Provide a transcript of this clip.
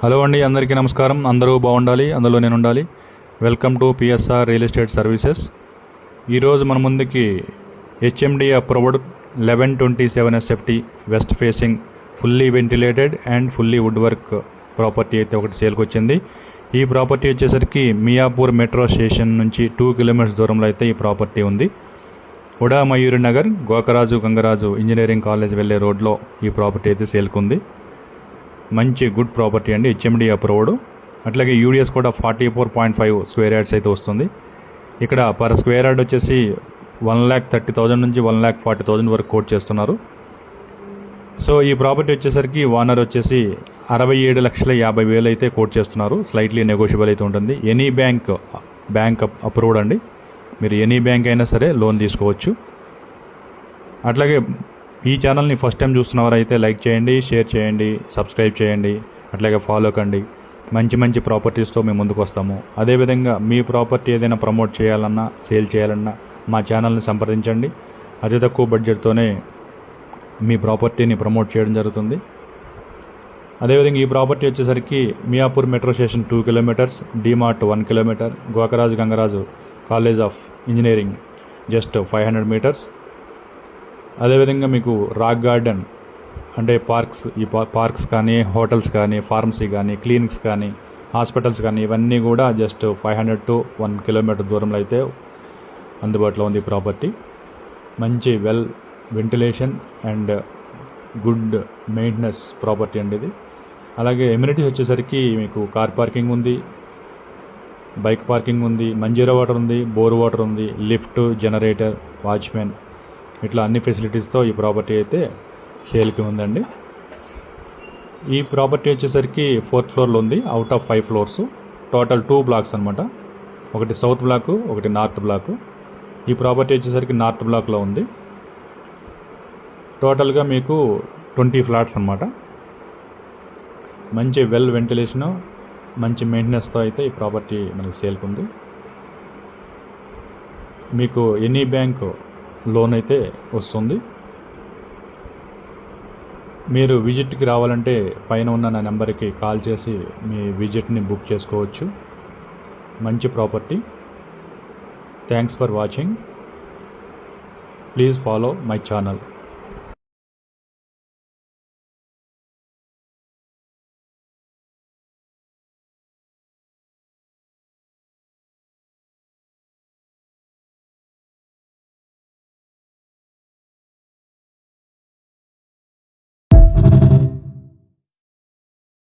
Hello అండి, అందరికీ నమస్కారం. అందరూ బాగుండాలి, అందులో నేను ఉండాలి. Welcome to PSR real estate services. ఈరోజు మన ముందుకి HMD approved 1127 SFT west facing fully ventilated and fully wood work property అయితే ఒకటి సేల్కి వచ్చింది. ఈ ప్రాపర్టీ వచ్చేసరికి మియాపూర్ మెట్రో స్టేషన్ నుంచి 2 కిలోమీటర్స్ దూరంలో అయితే ఈ ప్రాపర్టీ ఉంది. ఉడా మయూరి నగర్ గోకరాజు గంగరాజు ఇంజనీరింగ్ కాలేజ్ వెళ్ళే రోడ్లో ఈ ప్రాపర్టీ అయితే సేల్కి ఉంది. మంచి గుడ్ ప్రాపర్టీ అండి, హెచ్ఎండి అప్రూవ్డ్. అట్లాగే యూడిఎస్ కూడా 44.5 స్క్వేర్ యార్డ్స్ అయితే వస్తుంది. ఇక్కడ పర్ స్క్వేర్ యార్డ్ వచ్చేసి 1,30,000 నుంచి 1,40,000 వరకు కోట్ చేస్తున్నారు. సో ఈ ప్రాపర్టీ వచ్చేసరికి ఓనర్ వచ్చేసి 67,50,000 అయితే కోట్ చేస్తున్నారు. స్లైట్లీ నెగోషియబుల్ అయితే ఉంటుంది. ఎనీ బ్యాంక్ అప్రూవ్డ్ అండి. మీరు ఎనీ బ్యాంక్ అయినా సరే లోన్ తీసుకోవచ్చు. అట్లాగే ఈ ఛానల్ని ఫస్ట్ టైం చూస్తున్నవారైతే లైక్ చేయండి, షేర్ చేయండి, సబ్స్క్రైబ్ చేయండి, అట్లాగే ఫాలో కండి. మంచి మంచి ప్రాపర్టీస్తో మేము ముందుకు వస్తాము. అదేవిధంగా మీ ప్రాపర్టీ ఏదైనా ప్రమోట్ చేయాలన్నా, సేల్ చేయాలన్నా మా ఛానల్ని సంప్రదించండి. అతి తక్కువ బడ్జెట్తోనే మీ ప్రాపర్టీని ప్రమోట్ చేయడం జరుగుతుంది. అదేవిధంగా ఈ ప్రాపర్టీ వచ్చేసరికి Miyapur metro station 2 kilometres, DMart 1 kilometre, Gokaraju Gangaraju college of engineering just 500 metres. అదేవిధంగా మీకు రాక్ గార్డెన్ అంటే పార్క్స్ కానీ, హోటల్స్ కానీ, ఫార్మసీ కానీ, క్లినిక్స్ కానీ, హాస్పిటల్స్ కానీ ఇవన్నీ కూడా జస్ట్ 500 to 1 కిలోమీటర్ దూరంలో అయితే అందుబాటులో ఉంది ఈ ప్రాపర్టీ. మంచి ventilation and good maintenance property అండి ఇది. అలాగే ఎమ్యూనిటీస్ వచ్చేసరికి మీకు కార్ పార్కింగ్ ఉంది, బైక్ పార్కింగ్ ఉంది, మంజీరా వాటర్ ఉంది, బోర్ వాటర్ ఉంది, లిఫ్ట్, జనరేటర్, వాచ్మెన్, ఇట్లా అన్ని ఫెసిలిటీస్తో ఈ ప్రాపర్టీ అయితే సేల్కి ఉందండి. ఈ ప్రాపర్టీ వచ్చేసరికి 4th ఫ్లోర్లో ఉంది, out of 5 floors. Total 2 blocks అనమాట. ఒకటి సౌత్ బ్లాకు, ఒకటి నార్త్ బ్లాకు. ఈ ప్రాపర్టీ వచ్చేసరికి నార్త్ బ్లాక్లో ఉంది. టోటల్గా మీకు 20 ఫ్లాట్స్ అనమాట. మంచి వెంటిలేషను, మంచి మెయింటెనెన్స్తో అయితే ఈ ప్రాపర్టీ మనకి సేల్కి ఉంది. మీకు ఎనీ బ్యాంక్ లోన్ అయితే వస్తుంది. మీరు విజిట్కి రావాలంటే పైన ఉన్న నా నెంబర్కి కాల్ చేసి మీ విజిట్ని బుక్ చేసుకోవచ్చు. మంచి property. Thanks for watching. Please follow my channel.